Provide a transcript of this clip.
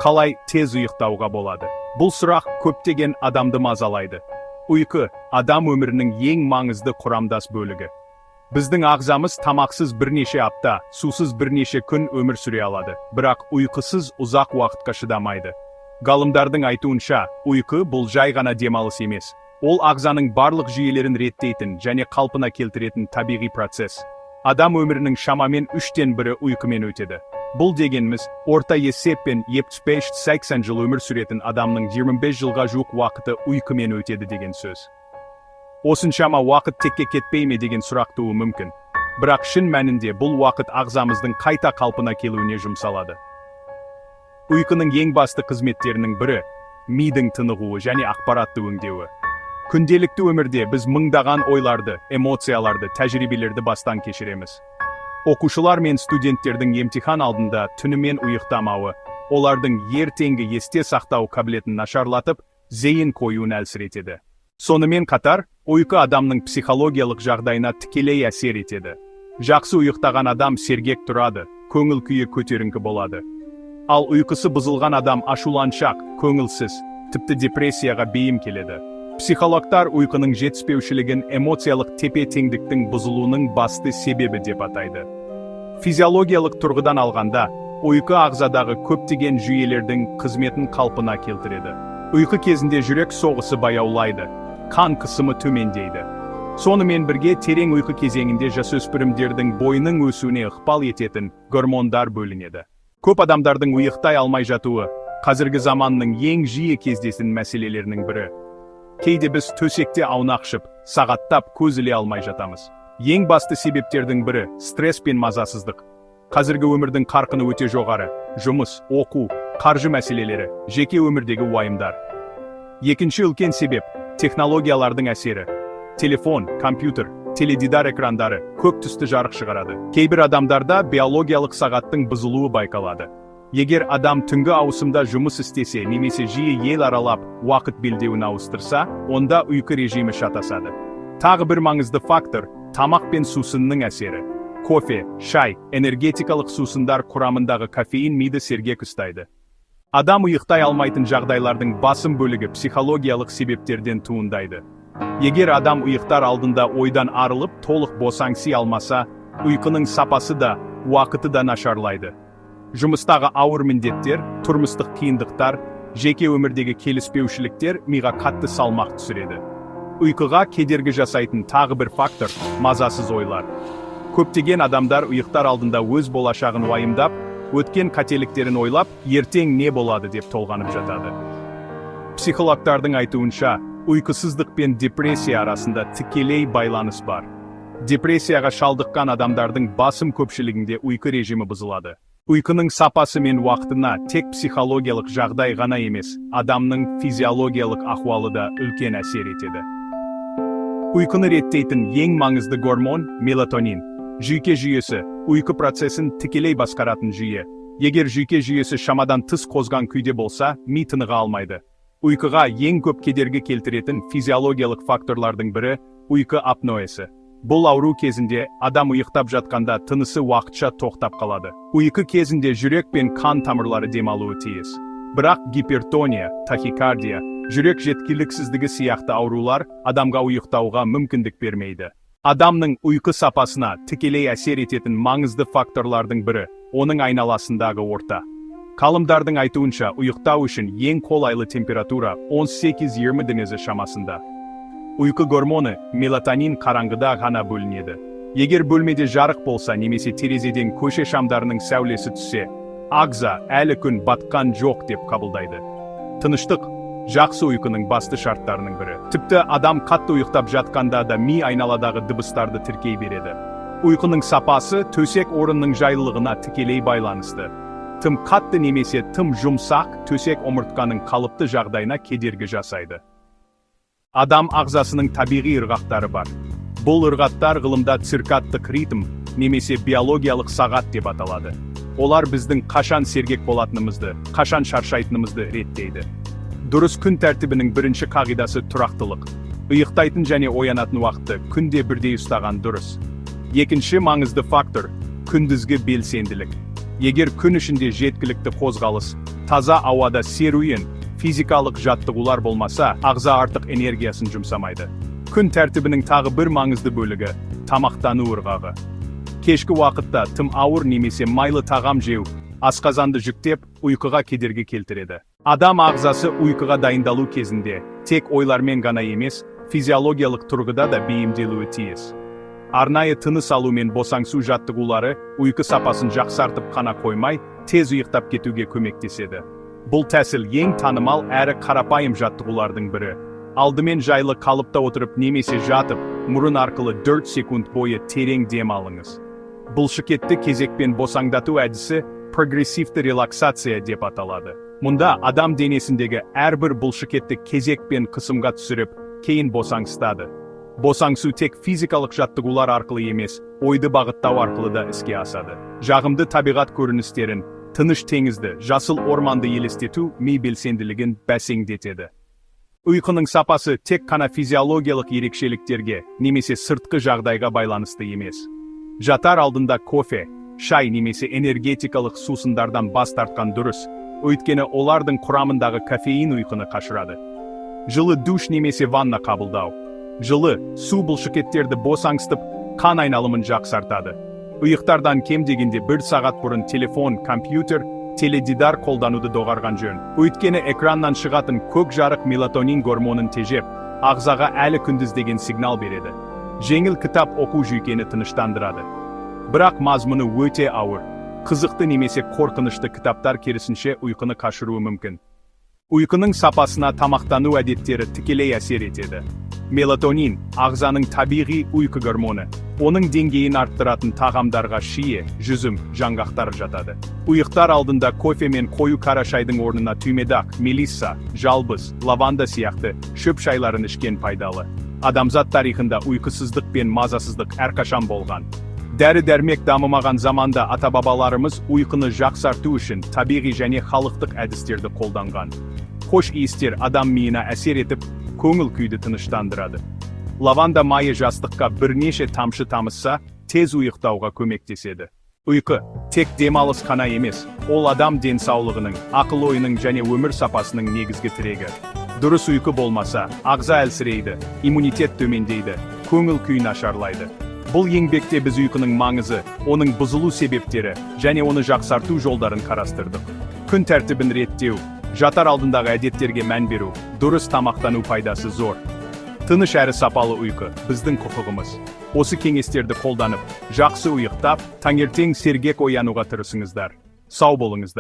Қалай тез ұйықтауға болады? Бұл сұрақ көптеген адамды мазалайды. Ұйқы адам өмірінің ең маңызды құрамдас бөлігі. Біздің ағзамыз тамақсыз бірнеше апта, сусыз бірнеше күн өмір сүре алады, бірақ ұйқысыз ұзақ уақытқа шыдамайды. Ғалымдардың айтуынша, ұйқы бұл жай ғана демалыс емес. Ол ағзаның барлық жүйелерін реттейтін және қалпына келтіретін табиғи процесс. Адам өмірінің шамамен 3/1 ұйқымен өтеді. Бұл дегеніміз, орта есеппен 75-80 жыл өмір сүретін адамның 25 жылға жуық уақыты ұйқымен өтеді деген сөз. Осыншама уақыт текке кетпей ме деген сұрақ тууы мүмкін. Бірақ шын мәнінде бұл уақыт ағзамыздың қайта қалпына келуіне жұмсалады. Ұйқының ең басты қызметтерінің бірі мидың тынығуы және ақпаратты өңдеуі. Күнделікті өмірде біз мыңдаған ойларды, эмоцияларды, тәжірибелерді бастан кешіреміз. Оқушылар мен студенттердің емтихан алдында түнімен ұйықтамауы, олардың ертеңгі есте сақтау қабілетін нашарлатып, зейін қоюын әлсіретеді. Сонымен қатар, ұйқы адамның психологиялық жағдайына тікелей әсер етеді. Жақсы ұйықтаған адам сергек тұрады, көңіл күйі көтеріңкі болады. Ал ұйқысы бұзылған адам ашуланшақ, көңілсіз, тіпті депрессияға бейім келеді. Психологтар ұйқының жетіспеушілігін эмоциялық тепе-теңдіктің бұзылуының басты себебі деп атайды. Физиологиялық тұрғыдан алғанда, ұйқы ағзадағы көптеген жүйелердің қызметін қалпына келтіреді. Ұйқы кезінде жүрек соғысы баяулайды, қан қысымы төмендейді. Сонымен бірге терең ұйқы кезеңінде жасөспірімдердің бойының өсуіне ықпал ететін гормондар бөлінеді. Көп адамдардың ұйықтай алмай жатуы қазіргі заманның ең жиі кездесетін мәселелерінің бірі. Кейде біз төсекте аунақшып, сағаттап көз іле алмай жатамыз. Ең басты себептердің бірі стресс пен мазасыздық. Қазіргі өмірдің қарқыны өте жоғары. Жұмыс, оқу, қаржы мәселелері, жеке өмірдегі уайымдар. Екінші үлкен себеп технологиялардың әсері. Телефон, компьютер, теледидар экрандары көк түсті жарық шығарады. Кейбір адамдарда биологиялық сағаттың бұзылуы байқалады. Егер адам түнгі ауысымда жұмыс істесе, немесе жиі ел аралап, уақыт белдеуін ауыстырса, онда ұйқы режимі шатасады. Тағы бір маңызды фактор тамақ пен сусынның әсері. Кофе, шай, энергетикалық сусындар құрамындағы кофеин миды сергек ұстайды. Адам ұйықтай алмайтын жағдайлардың басым бөлігі психологиялық себептерден туындайды. Егер адам ұйықтар алдында ойдан арылып, толық босаңси алмаса, ұйқының сапасы да, уақыты да нашарлайды. Жұмыстағы ауыр міндеттер, тұрмыстық қиындықтар, жеке өмірдегі келіспеушіліктер миға қатты салмақ түсіреді. Ұйқыға кедергі жасайтын тағы бір фактор – мазасыз ойлар. Көптеген адамдар ұйықтар алдында өз болашағын уайымдап, өткен қателіктерін ойлап, ертең не болады деп толғанып жатады. Психологтардың айтуынша, ұйқысыздық пен депрессия арасында тікелей байланыс бар. Депрессияға шалдыққан адамдардың басым көпшілігінде ұйқы режимі бұзылады. Ұйқының сапасы мен уақытына тек психологиялық жағдай ғана емес, адамның физиологиялық ахуалы да үлкен әсер етеді. Ұйқыны реттейтін ең маңызды гормон – мелатонин. Жүйке жүйесі, ұйқы процесін тікелей басқаратын жүйе. Егер жүйке жүйесі шамадан тыс қозған күйде болса, ми тыныға алмайды. Ұйқыға ең көп кедергі келтіретін физиологиялық факторлардың бірі – ұйқы апноэсі. Бұл ауру кезінде адам ұйықтап жатқанда тынысы уақытша тоқтап қалады. Ұйқы кезінде жүрек пен қан тамырлары демалуы тиіс. Бірақ гипертония, тахикардия, жүрек жеткіліксіздігі сияқты аурулар адамға ұйықтауға мүмкіндік бермейді. Адамның ұйқы сапасына тікелей әсер ететін маңызды факторлардың бірі оның айналасындағы орта. Ғалымдардың айтуынша, ұйықтау үшін ең қолайлы температура 18-20 дәреже шамасында. Ұйқы гормоны мелатонин қараңғыда ғана бөлінеді. Егер бөлмеде жарық болса немесе терезеден көше шамдарының сәулесі түссе, ағза әлі күн батқан жоқ деп қабылдайды. Тыныштық жақсы ұйқының басты шарттарының бірі. Тіпті адам қатты ұйықтап жатқанда да ми айналадағы дыбыстарды тіркей береді. Ұйқының сапасы төсек орынның жайлылығына тікелей байланысты. Тым қатты немесе тым жұмсақ төсек омыртқаның қалыпты жағдайына кедергі жасайды. Адам ағзасының табиғи ырғақтары бар. Бұл ырғақтар ғылымда циркадтық ритм немесе биологиялық сағат деп аталады. Олар біздің қашан сергек болатынымызды, қашан шаршайтынымызды реттейді. Дұрыс күн тәртібінің бірінші қағидасы тұрақтылық. Ұйықтайтын және оянатын уақытты күнде бірдей ұстаған дұрыс. Екінші маңызды фактор – күндізгі белсенділік. Егер күн ішінде жеткілікті қозғалыс, таза ауада серуен, физикалық жаттығулар болмаса, ағза артық энергиясын жұмсамайды. Күн тәртібінің тағы бір маңызды бөлігі – тамақтану ырғағы. Кешкі уақытта тым ауыр немесе майлы тағам жеу асқазанды жүктеп, ұйқыға кедергі келтіреді. Адам ағзасы ұйқыға дайындалу кезінде тек ойлармен ғана емес, физиологиялық тұрғыда да бейімделуі тиіс. Арнайы тыныс алу мен босаңсу жаттығулары ұйқы сапасын жақсартып қана қоймай, тез ұйықтап кетуге көмектеседі. Бұл тәсіл ең танымал әрі қарапайым жаттығулардың бірі. Алдымен жайлы қалыпта отырып немесе жатып, мұрын арқылы 4 секунд бойы терең дем алыңыз. Бұлшықетті кезекпен босаңдату әдісі прогрессивті релаксация деп аталады. Мұнда адам денесіндегі әрбір бұлшықетті кезекпен қысымға түсіріп, кейін босаңсытады. Босаңсу тек физикалық жаттығулар арқылы емес, ойды бағыттау арқылы да іске асады. Жағымды табиғат көріністерін, тыныш теңізді, жасыл орманды елестету ми белсенділігін бәсеңдетеді. Ұйқының сапасы тек қана физиологиялық ерекшеліктерге немесе сыртқы жағдайға байланысты емес. Жатар алдында кофе, шай немесе энергетикалық сусындардан бас тартқан дұрыс, өйткені олардың құрамындағы кофеин ұйқыны қашырады. Жылы душ немесе ванна қабылдау. Жылы су бұлшықеттерді босаңсытып, қан айналымын жақсартады. Ұйықтардан кем дегенде 1 сағат бұрын телефон, компьютер, теледидар қолдануды доғарған жөн. Өйткені экраннан шығатын көк жарық мелатонин гормонын тежеп, ағзаға әлі күндіз деген сигнал береді. Жеңіл кітап оқу жүйкені тыныштандырады. Бірақ мазмұны өте ауыр. Қызықты немесе қорқынышты кітаптар керісінше ұйқыны қашыруы мүмкін. Ұйқының сапасына тамақтану әдеттері тікелей әсер етеді. Мелатонин, ағзаның табиғи ұйқы гормоны. Оның деңгейін арттыратын тағамдарға шие, жүзім, жаңғақтар жатады. Ұйықтар алдында кофе мен қою қара шайдың орнына түймедақ, мелисса, жалбыз, лаванда сияқты шөп шайларын ішкен пайдалы. Адамзат тарихында ұйқысыздық пен мазасыздық әрқашан болған. Дәрі-дәрмек дамымаған заманда ата-бабаларымыз ұйқыны жақсарту үшін табиғи және халықтық әдістерді қолданған. Хош иістер адам миына әсер етіп, көңіл күйді тыныштандырады. Лаванда майы жастыққа бірнеше тамшы тамызса, тез ұйықтауға көмектеседі. Ұйқы тек демалыс қана емес, ол адам денсаулығының, ақыл-ойының және өмір сапасының негізгі тірегі. Дұрыс ұйқы болмаса, ағза әлсірейді, иммунитет төмендейді, көңіл күй нашарлайды. Бұл еңбекте біз ұйқының маңызы, оның бұзылу себептері және оны жақсарту жолдарын қарастырдық. Күн тәртібін реттеу, жатар алдындағы әдеттерге мән беру, дұрыс тамақтану пайдасы зор. Тыныш әрі сапалы ұйқы біздің құқығымыз. Осы кеңестерді қолданып, жақсы ұйықтап, таңертең сергек оянуға тырысыңыздар. Сау болыңыздар.